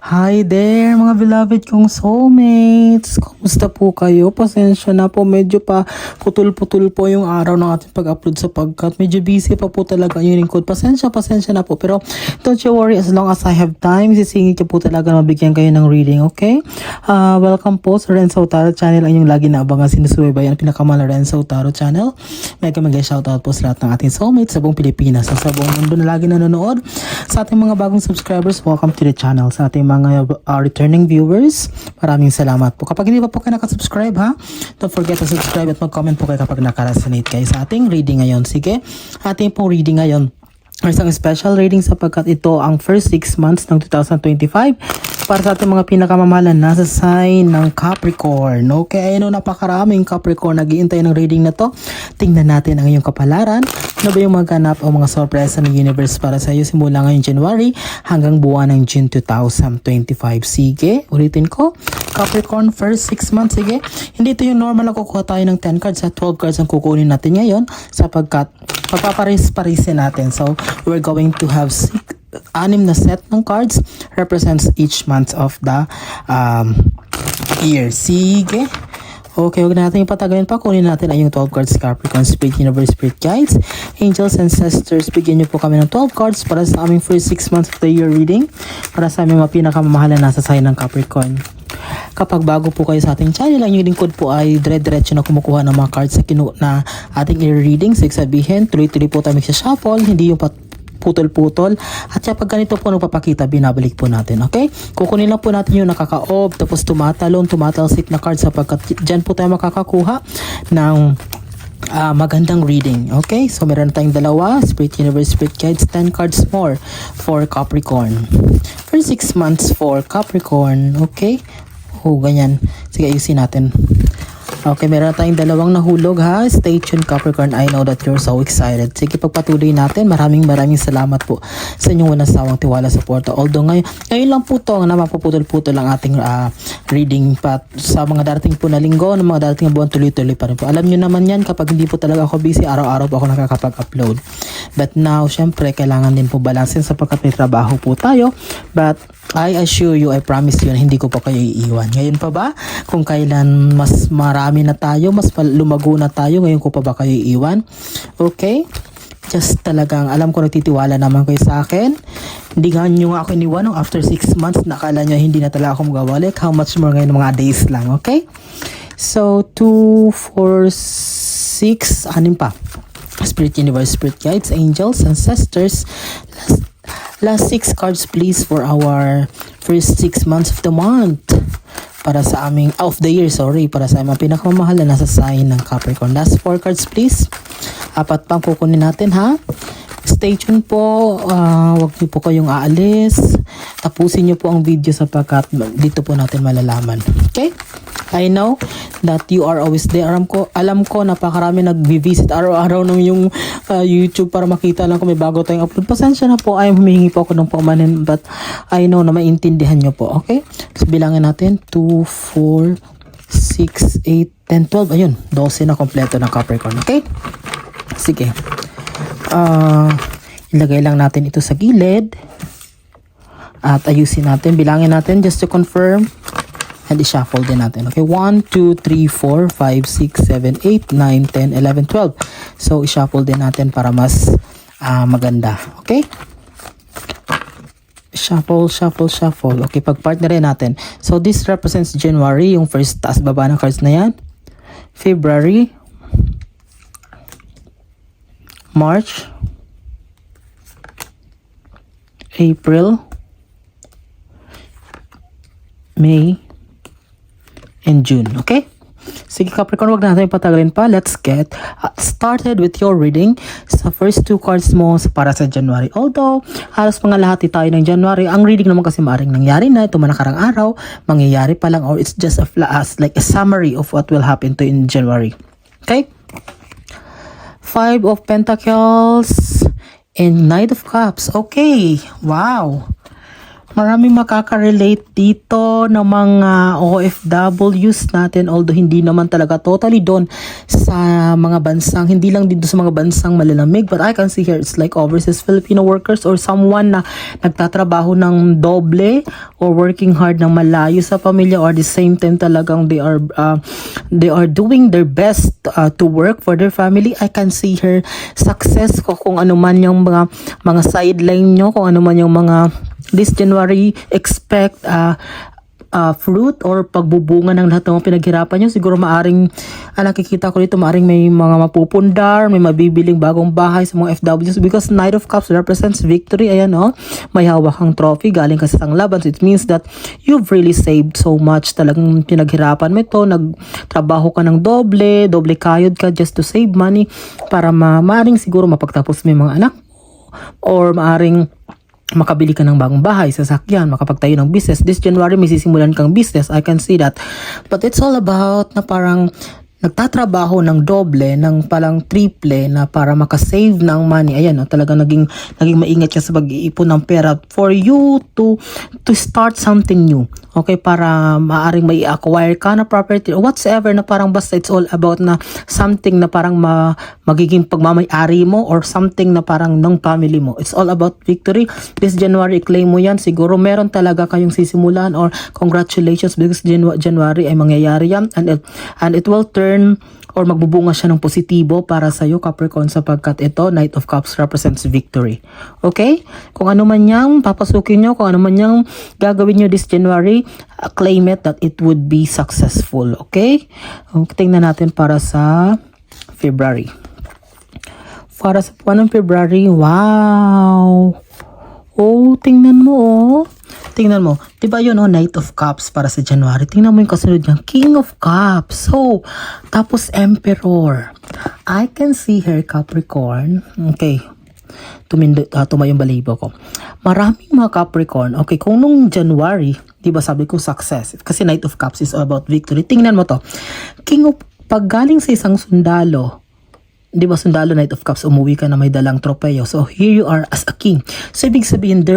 Hi there mga beloved kong soulmates! Kumusta po kayo? Pasensya na po, medyo pa putol-putol po yung araw ng ating pag-upload sapagkat medyo busy pa po talaga yung lingkod. Pasensya na po. Pero don't you worry, as long as I have time, sisingit ko po talaga na mabigyan kayo ng reading, okay? Welcome po sa Renzo Tarot Channel, ang yung lagi na abangan sinusubaybayan, pinakamala Renzo Tarot Channel. Mega shoutout po sa lahat ng ating soulmates sa buong Pilipinas, sa buong mundo na lagi nanonood. Sa ating mga bagong subscribers, welcome to the channel. Sa ating mga returning viewers, maraming salamat po. Kapag hindi pa po kayo nakasubscribe ha, don't forget to subscribe at mag-comment po kayo kapag nakaresonate kayo sa ating reading ngayon. Sige, ating pong reading ngayon ay isang special reading sapagkat ito ang first 6 months ng 2025 para sa ating mga pinakamamahalan nasa sign ng Capricorn. Okay, ayun, napakaraming Capricorn nag-iintay ng reading na to. Tingnan natin ang iyong kapalaran. Ano ba yung maganap o mga sorpresa ng universe para sa iyo simula ngayong January hanggang buwan ng June 2025. Sige, ulitin ko. Capricorn, first 6 months, sige. Hindi ito yung normal na kukuha tayo ng 10 cards at 12 cards ang kukunin natin ngayon sapagkat pagpaparis-parisin natin. So, we're going to have 6 na set ng cards represents each month of the year. Sige. Okay, huwag natin ipatagalin pa. Kunin natin ay yung 12 cards Capricorn, Spirit Universe, Spirit Guides, Angels, Ancestors. Bigyan niyo po kami ng 12 cards para sa aming first 6 months of the year reading. Para sa aming mga pinakamamahalan nasa sign ng Capricorn. Kapag bago po kayo sa ating channel, ang yung lingkod po ay dire-diretso na kumukuha ng mga cards na ating i-reading. So, sabihin, tuloy-tuloy po tayo mag-shuffle, hindi yung putol-putol. At kapag ganito po nagpapakita, binabalik po natin. Okay? Kukunin lang po natin yung nakaka-off, tapos tumatalsik na cards sapagkat dyan po tayo makakakuha ng magandang reading. Okay? So, meron na tayong dalawa. Spirit Universe, Spirit Guides, 10 cards more for Capricorn. For 6 months for Capricorn. Okay? Oh, ganyan. Sige, ayusin natin. Okay, meron na tayong dalawang nahulog ha. Stay tuned Capricorn. I know that you're so excited. Sige, pagpatuloy natin. Maraming salamat po sa inyong walang sawang tiwala sa porta. Although ngayon lang po to na mapuputol-putol ang ating reading pa sa mga darating po na linggo, ng mga darating na buwan, tuloy-tuloy pa rin po. Alam nyo naman yan, kapag hindi po talaga ako busy, araw-araw po ako nakakapag-upload. But now, syempre, kailangan din po balansin sapagkat may trabaho po tayo. But I assure you, I promise you na hindi ko pa kayo iiwan. Ngayon pa ba? Kung kailan mas marami na tayo, mas lumago na tayo, ngayon ko pa ba kayo iiwan? Okay? Just talagang, alam ko nagtitiwala naman kayo sa akin. Hindi nga nyo nga ako iniwan after 6 months, nakala nyo hindi na talaga ako magawalik. How much more ngayon, mga days lang, okay? So, 2, 4, 6, anim pa. Spirit Universe, Spirit Guides, Angels, Ancestors. Last 6 cards please for our first 6 months of the month. Para sa aming, of the year, sorry. Para sa aming pinakamamahal na nasa sign ng Capricorn. Last 4 cards please. 4 pang kukunin natin ha. Stay tuned po. Huwag niyo po kayong aalis. Tapusin niyo po ang video sapagkat dito po natin malalaman. Okay? I know that you are always there. Alam ko napakarami nag-visit araw-araw ng yung YouTube para makita lang kung may bago tayong upload. Pasensya na po, ay humihingi po ako ng paumanin, but I know na maintindihan nyo po. Okay? So, bilangin natin 2, 4, 6, 8, 10, 12. Ayun, 12 na kompleto ng Capricorn. Okay? Sige. Ilagay lang natin ito sa gilid. At ayusin natin. Bilangin natin just to confirm. And i-shuffle din natin. Okay, 1, 2, 3, 4, 5, 6, 7, 8, 9, 10, 11, 12. So, i-shuffle din natin para mas maganda. Okay? Shuffle. Okay, pag-partnerin natin. So, this represents January, yung first taas baba ng cards na yan. February. March. April. May. And June, okay? Sige Capricorn, wag natin patagalin pa. Let's get started with your reading sa first 2 cards mo para sa January. Although, halos mga lahat tayo ng January, ang reading naman kasi maaaring nangyari na ito manakarang araw, mangyayari pa lang, or it's just like a summary of what will happen to in January. Okay? 5 of Pentacles and Knight of Cups. Okay. Wow. Maraming makaka-relate dito ng mga OFWs natin, although hindi naman talaga totally doon sa mga bansang, hindi lang dito sa mga bansang malalamig, but I can see here it's like overseas Filipino workers or someone na nagtatrabaho ng doble or working hard ng malayo sa pamilya, or the same time talagang they are doing their best to work for their family. I can see her success ko kung ano man yung mga sideline nyo, kung ano man yung mga this January expect fruit or pagbubunga ng lahat ng mga pinaghirapan nyo. Siguro maaring, nakikita ko dito, maaring may mga mapupundar, may mabibiling bagong bahay sa mga FWs, because Knight of Cups represents victory. Ayan, may hawak kang trophy galing ka sa isang laban. So it means that you've really saved so much. Talagang pinaghirapan mo ito, nagtrabaho ka ng doble kayod ka just to save money para maaring siguro mapagtapos mo yung mga anak, or maaring makabili ka ng bagong bahay, sasakyan, makapagtayo ng business. This January may sisimulan kang business. I can see that. But it's all about na parang nagtatrabaho ng doble, ng palang triple na para makasave ng money. Ayan, talagang naging maingat ka sa pag-iipon ng pera for you to start something new. Okay, para maaring may acquire ka na property or whatsoever, na parang basta it's all about na something na parang magiging pagmamay-ari mo or something na parang ng family mo. It's all about victory. This January, claim mo yan. Siguro meron talaga kayong sisimulan, or congratulations, because January ay mangyayari yan, and it will turn or magbubunga siya ng positibo para sa iyo, Capricorn, sapagkat ito, Knight of Cups represents victory. Okay? Kung ano man yang papasukin nyo, kung ano man yang gagawin nyo this January, claim it that it would be successful. Okay? Tingnan natin para sa February. Para sa buwan ng February, wow! Oh, tingnan mo, Tingnan mo, diba yun, Knight of Cups para sa January. Tingnan mo yung kasunod niyan, King of Cups. So, tapos Emperor. I can see here, Capricorn. Okay, tumayong balibo ko. Maraming mga Capricorn. Okay, kung nung January, diba sabi ko success. Kasi Knight of Cups is all about victory. Tingnan mo to. Pag galing sa isang sundalo, di ba sundalo, Knight of Cups, umuwi ka na may dalang tropeo. So, here you are as a king. So, ibig sabihin,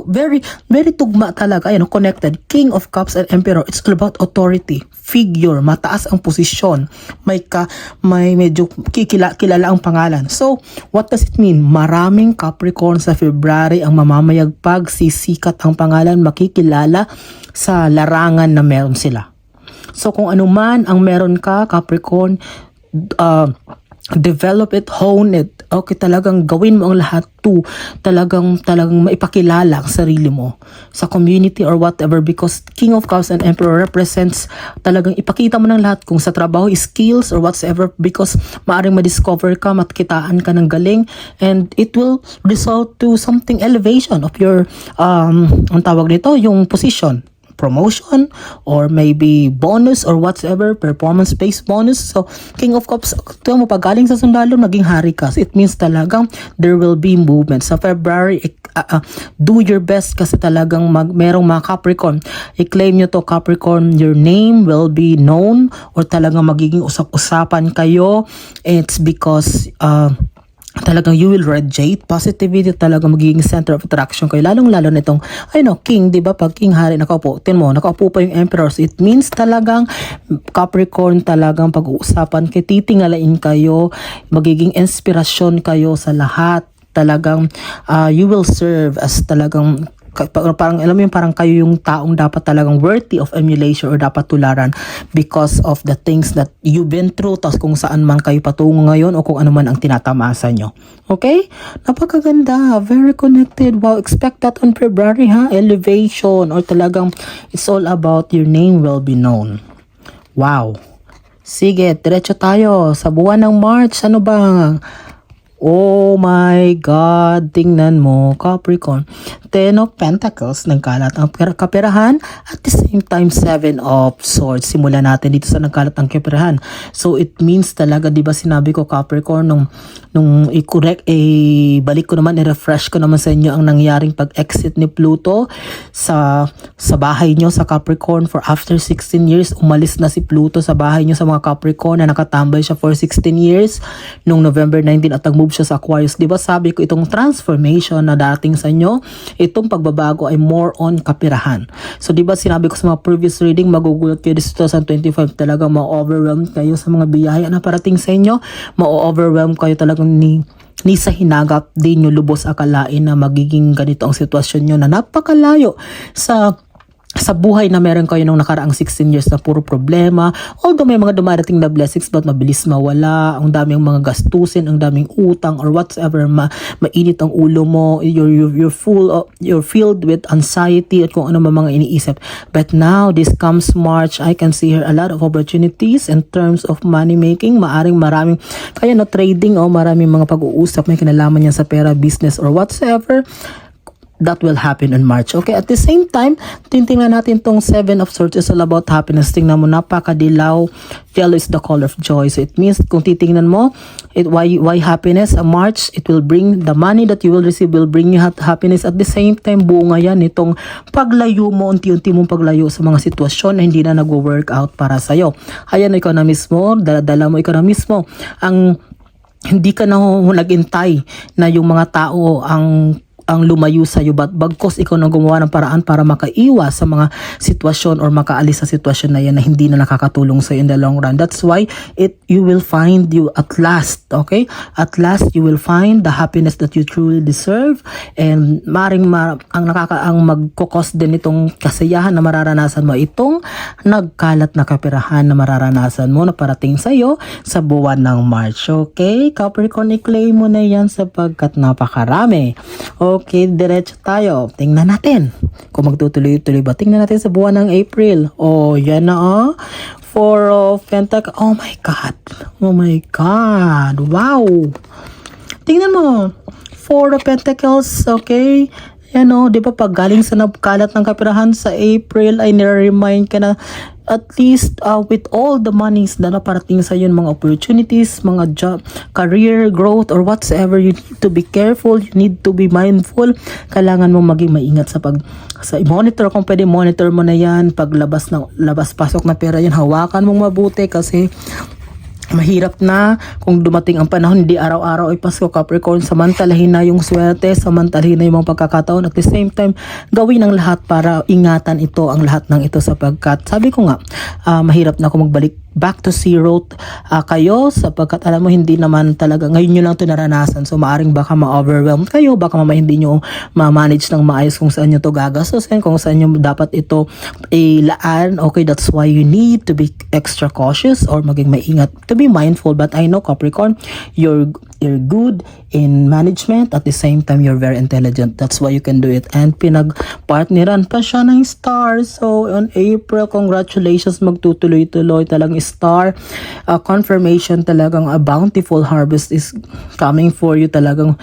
very, very tugma talaga, connected. King of Cups and Emperor, it's all about authority, figure, mataas ang posisyon, may medyo kilala ang pangalan. So, what does it mean? Maraming Capricorn sa February ang mamamayagpag, sisikat ang pangalan, makikilala sa larangan na meron sila. So, kung ano man ang meron ka, Capricorn, develop it, hone it. Okay, talagang gawin mo ang lahat to talagang maipakilala ang sarili mo sa community or whatever, because King of Cups and Emperor represents talagang ipakita mo ng lahat, kung sa trabaho, skills or whatsoever, because maaring ma-discover ka, matkitaan ka ng galing, and it will result to something elevation of your ang tawag nito, yung position, promotion, or maybe bonus or whatever, performance-based bonus. So, King of Cups, ito mo, pag galing sa sundalo, naging hari ka. So, it means talagang there will be movement. Sa February, do your best, kasi talagang merong mga Capricorn. I-claim nyo to, Capricorn, your name will be known, or talagang magiging usap-usapan kayo. It's because talagang you will radiate positivity, talagang magiging center of attraction kayo, lalong-lalo nitong king, di ba? Pag king, hari, nakaupo pa yung Emperor. So it means talagang Capricorn, talagang pag-uusapan kayo, titingalain kayo, magiging inspirasyon kayo sa lahat. Talagang you will serve as talagang parang alam mo yung parang kayo yung taong dapat talagang worthy of emulation or dapat tularan, because of the things that you've been through, tas kung saan man kayo patungo ngayon, o kung ano man ang tinatamasa nyo. Okay? Napakaganda, very connected. Wow, expect that on February, elevation, or talagang it's all about your name will be known. Wow. Sige, diretso tayo sa buwan ng March. Ano ba? Oh my God, tingnan mo, Capricorn. 10 of Pentacles, nagkalat ang kaperahan, at the same time 7 of Swords. Simulan natin dito sa nagkalat ang kaperahan. So it means talaga, di ba sinabi ko, Capricorn, nung i-correct, balik ko naman, i-refresh ko naman sa inyo ang nangyaring pag-exit ni Pluto sa bahay nyo sa Capricorn. For after 16 years, umalis na si Pluto sa bahay nyo sa mga Capricorn, na nakatambay siya for 16 years nung November 19, at nag-move siya sa Aquarius. Di ba sabi ko itong transformation na dating sa inyo, itong pagbabago ay more on kapirahan. So di ba sinabi ko sa mga previous reading, magugulat kayo this 2025 talaga, ma-overwhelm kayo sa mga biyaya na parating sa inyo, ma-overwhelm kayo talagang ni sa hinagap din nyo lubos akalain na magiging ganito ang sitwasyon nyo na napakalayo sa buhay na meron kayo nung nakaraang 16 years na puro problema. Although may mga dumarating na blessings, but mabilis mawala, ang daming mga gastusin, ang daming utang or whatever, mainit ang ulo mo, you're filled with anxiety at kung ano mga iniisip. But now, this comes March, I can see here a lot of opportunities in terms of money making. Maraming kaya no trading o maraming mga pag-uusap may kinalaman yan sa pera, business or whatsoever. That will happen in March. Okay, at the same time, tingnan natin tong 7 of Swords is all about happiness. Tingnan mo, napakadilaw. Yellow is the color of joy. So it means, kung titingnan mo, why happiness? March, it will bring the money that you will receive will bring you happiness. At the same time, bunga yan itong paglayo mo, unti-unti mong paglayo sa mga sitwasyon na hindi na nag-work out para sa'yo. Ayan, ikaw na mismo, dala mo ikaw na mismo. Hindi ka na nag-intay na yung mga tao ang lumayo sa iyo, but bagkos ikaw na gumawa ng paraan para makaiwas sa mga sitwasyon or makaalis sa sitwasyon na yan na hindi na nakakatulong sa iyo in the long run. That's why you will find you at last, okay? At last you will find the happiness that you truly deserve, and ang magkokos din itong kasiyahan na mararanasan mo, itong nagkalat na kapirahan na mararanasan mo na parating sa iyo sa buwan ng March. Okay? Capricorn, i-claim mo na yan sapagkat napakarami. Okay, diretso tayo. Tingnan natin kung magtutuloy-tuloy ba. Tingnan natin sa buwan ng April. Oh, yan na. 4 of Pentacles. Oh my God. Oh my God. Wow. Tingnan mo. 4 of Pentacles. Okay. Yan o, di ba pag galing sa nagkalat ng kapirahan sa April ay nire-remind ka na at least with all the monies na naparating sa yun, mga opportunities, mga job, career growth or whatsoever, you need to be careful, you need to be mindful. Kailangan mo maging maingat sa monitor, kung pwede monitor mo na yan, pag labas-pasok na pera yan, hawakan mong mabuti kasi mahirap na kung dumating ang panahon, hindi araw-araw ay Pasko, Capricorn. Samantalahin na yung swerte, samantalahin na yung mga pagkakataon. At the same time, gawin ang lahat para ingatan ito, ang lahat ng ito sapagkat, sabi ko nga, mahirap na kung magbalik back to zero kayo sapagkat alam mo hindi naman talaga ngayon nyo lang ito naranasan, so maaring baka ma-overwhelm kayo, baka hindi nyo ma-manage ng maayos kung saan nyo ito gagastusin, kung saan nyo dapat ito ilaan. Okay, that's why you need to be extra cautious or maging maingat, to be mindful. But I know, Capricorn, you're good in management, at the same time you're very intelligent, that's why you can do it. And pinag-partneran pa siya ng star, so on April, congratulations, magtutuloy-tuloy talagang star confirmation, talagang a bountiful harvest is coming for you. Talagang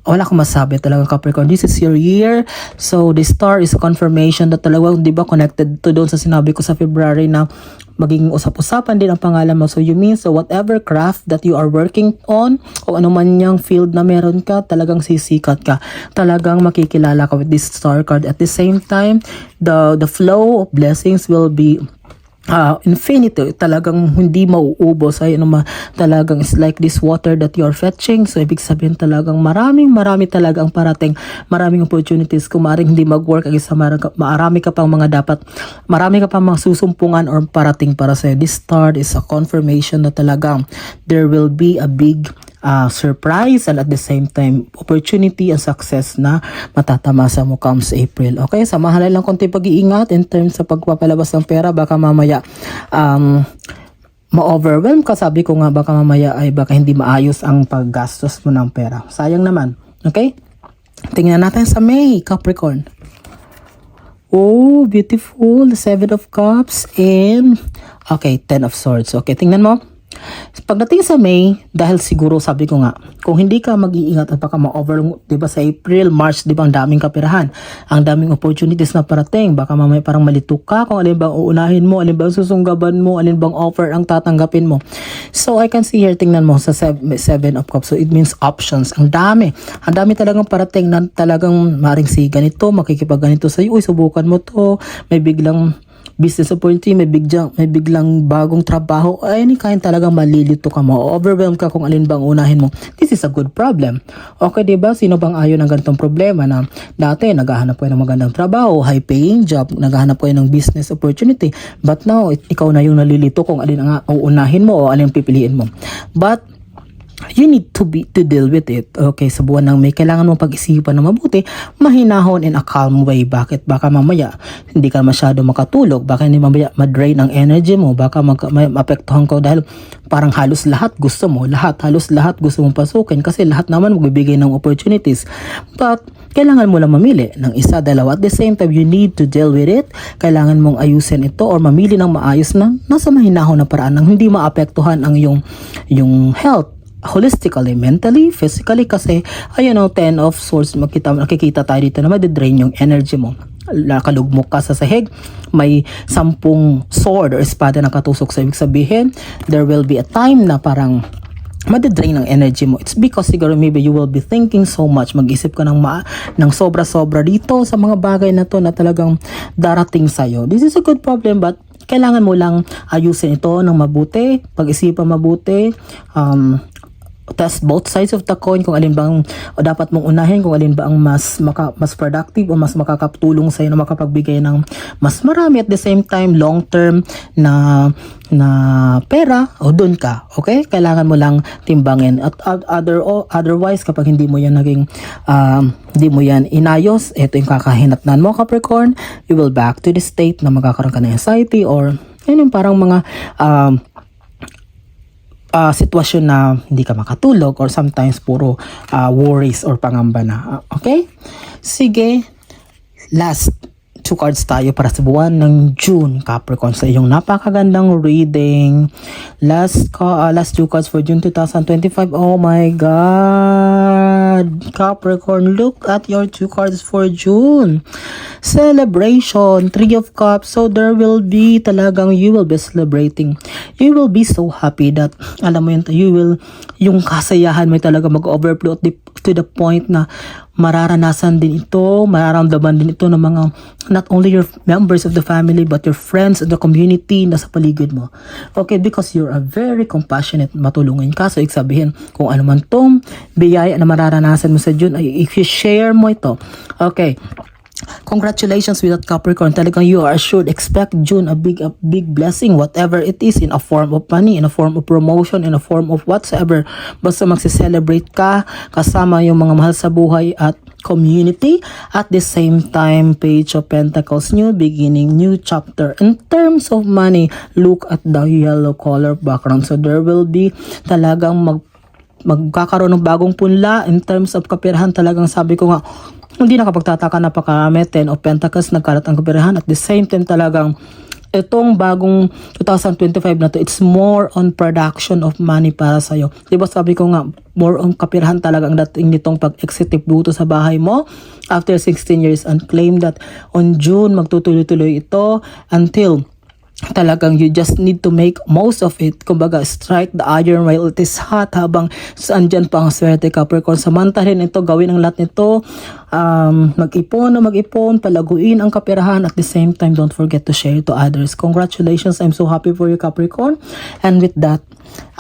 wala akong masabi, talagang Capricorn, this is your year. So the star is a confirmation that talagang, di ba, connected to doon sa sinabi ko sa February na magiging usap-usapan din ang pangalan mo. So you mean, so whatever craft that you are working on o ano man yung field na meron ka, talagang sisikat ka, talagang makikilala ka with this star card. At the same time, the flow of blessings will be infinity, talagang hindi mauubos. Ay talagang it's like this water that you're fetching. So ibig sabihin talagang marami talaga ang parating, maraming opportunities. Kung maaaring hindi mag-work ang isa, marami ka pang mga susumpungan or parating para sa'yo. This start is a confirmation na talagang there will be a big surprise and at the same time opportunity and success na matatamasa mo comes April. Okay, samahan lang konti pag-iingat in terms sa pagpapalabas ng pera, baka mamaya ma-overwhelm ka. Sabi ko nga, baka mamaya ay baka hindi maayos ang paggastos mo ng pera, sayang naman. Okay, tingnan natin sa May, Capricorn. Oh, beautiful, 7 of Cups and okay, 10 of Swords. Okay, tingnan mo. Pagdating sa May, dahil siguro sabi ko nga, kung hindi ka mag-iingat at baka ma-over, diba sa April, March, diba ang daming kapirahan, ang daming opportunities na parating, baka mamaya parang malito ka kung alin bang uunahin mo, alin bang susunggaban mo, alin bang offer ang tatanggapin mo. So I can see here, tingnan mo sa 7 of Cups, so it means options, ang dami talagang parating na talagang maring si ganito, makikipag ganito sa'yo, uy, subukan mo to, may biglang business opportunity, may biglang bagong trabaho, any kind, talagang malilito ka mo, overwhelmed ka kung alin bang unahin mo. This is a good problem. Okay, diba? Sino bang ayaw ng ganitong problema na dati naghahanap kayo ng magandang trabaho, high paying job, naghahanap kayo ng business opportunity, but now ikaw na yung nalilito kung alin ang uunahin mo o alin ang pipiliin mo. But you need to deal with it. Okay, sa buwan ng May, kailangan mong pag-isipan na mabuti, mahinahon in a calm way. Bakit? Baka mamaya hindi ka masyado makatulog, baka hindi mamaya ma-drain ang energy mo, baka ma-apektuhan ka dahil parang halos lahat gusto mong pasukin kasi lahat naman magbibigay ng opportunities. But kailangan mo lang mamili ng isa, dalawa. At the same time, you need to deal with it. Kailangan mong ayusin ito or mamili ng maayos na nasa mahinahon na paraan nang hindi maapektuhan ang yung health, holistically, mentally, physically, kasi ayun o, 10 of swords, nakikita tayo dito na madidrain yung energy mo. Nakalugmok ka sa sahig, may 10 sword or espada na katusok sa ibig sabihin, there will be a time na parang madidrain ang energy mo. It's because siguro maybe you will be thinking so much, mag-isip ka ng sobra-sobra dito sa mga bagay na to na talagang darating sa'yo. This is a good problem, but kailangan mo lang ayusin ito ng mabuti, pag-isipan mabuti, test both sides of the coin, kung alin bang dapat mong unahin, kung alin ba ang mas productive o mas makakatulong sa'yo na makapagbigay ng mas marami at the same time long term na pera o doon ka. Okay? Kailangan mo lang timbangin at otherwise kapag hindi mo yan inayos, ito yung kakahinatnan mo, Capricorn, you will back to the state na magkakaroon ka ng anxiety or yun yung parang mga sitwasyon na hindi ka makatulog or sometimes puro worries or pangamba na. Okay? Sige. Last 2 cards tayo para sa buwan ng June, Capricorn, sa iyong napakagandang reading. Last 2 cards for June 2025. Oh my God! Capricorn, look at your 2 cards for June. Celebration, 3 of Cups. So there will be talagang, you will be celebrating. You will be so happy that, alam mo yun, yung kasayahan mo talaga mag-overflow to the point na mararamdaman din ito ng mga, not only your members of the family, but your friends and the community na sa paligid mo. Okay, because you're a very compassionate, matulungin ka. So, sabihin, kung ano man tong biyaya na mararanasan mo sa June, if you share mo ito. Okay. Congratulations with that, Capricorn. Talagang you are assured, expect June a big blessing, whatever it is, in a form of money, in a form of promotion, in a form of whatsoever. Basta magse-celebrate ka kasama yung mga mahal sa buhay at community. At the same time, Page of Pentacles, new beginning, new chapter. In terms of money, look at the yellow color background. So there will be talagang magkakaroon ng bagong punla in terms of kapirahan. Talagang sabi ko nga, hindi nakapagtataka, napakarami. 10 of Pentacles, nagkalat ang kapirahan. At the same time talagang itong bagong 2025 na to, it's more on production of money para sa'yo. Diba sabi ko nga, more on kapirahan talaga ang dating nitong pag-exit buto sa bahay mo after 16 years, and claim that on June magtutuloy-tuloy ito until talagang you just need to make most of it. Kumbaga, strike the iron while it is hot, habang andyan pa ang swerte, Capricorn. Samantalin ito, gawin ang lahat nito, mag-ipon, palaguin ang kapirahan. At the same time, don't forget to share it to others. Congratulations, I'm so happy for you, Capricorn. And with that,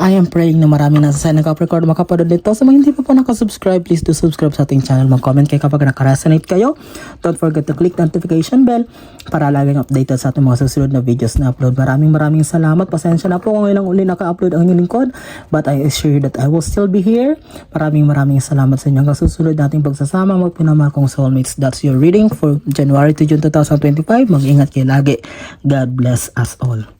I am praying na marami na sa ng Capricorn makapanood nito. Sa mga hindi pa po nakasubscribe, please do subscribe sa ating channel. Mag-comment kayo kapag nakaresonate kayo. Don't forget to click notification bell para laging updated sa ating mga susunod na videos na upload. Maraming salamat. Pasensya na po kung ilang uli naka-upload ang inyong lingkod, but I assure you that I will still be here. Maraming salamat sa inyo. Hanggang susunod nating pagsasama, magpinamahal kong soulmates. That's your reading for January to June 2025. Mag-ingat kayo lagi. God bless us all.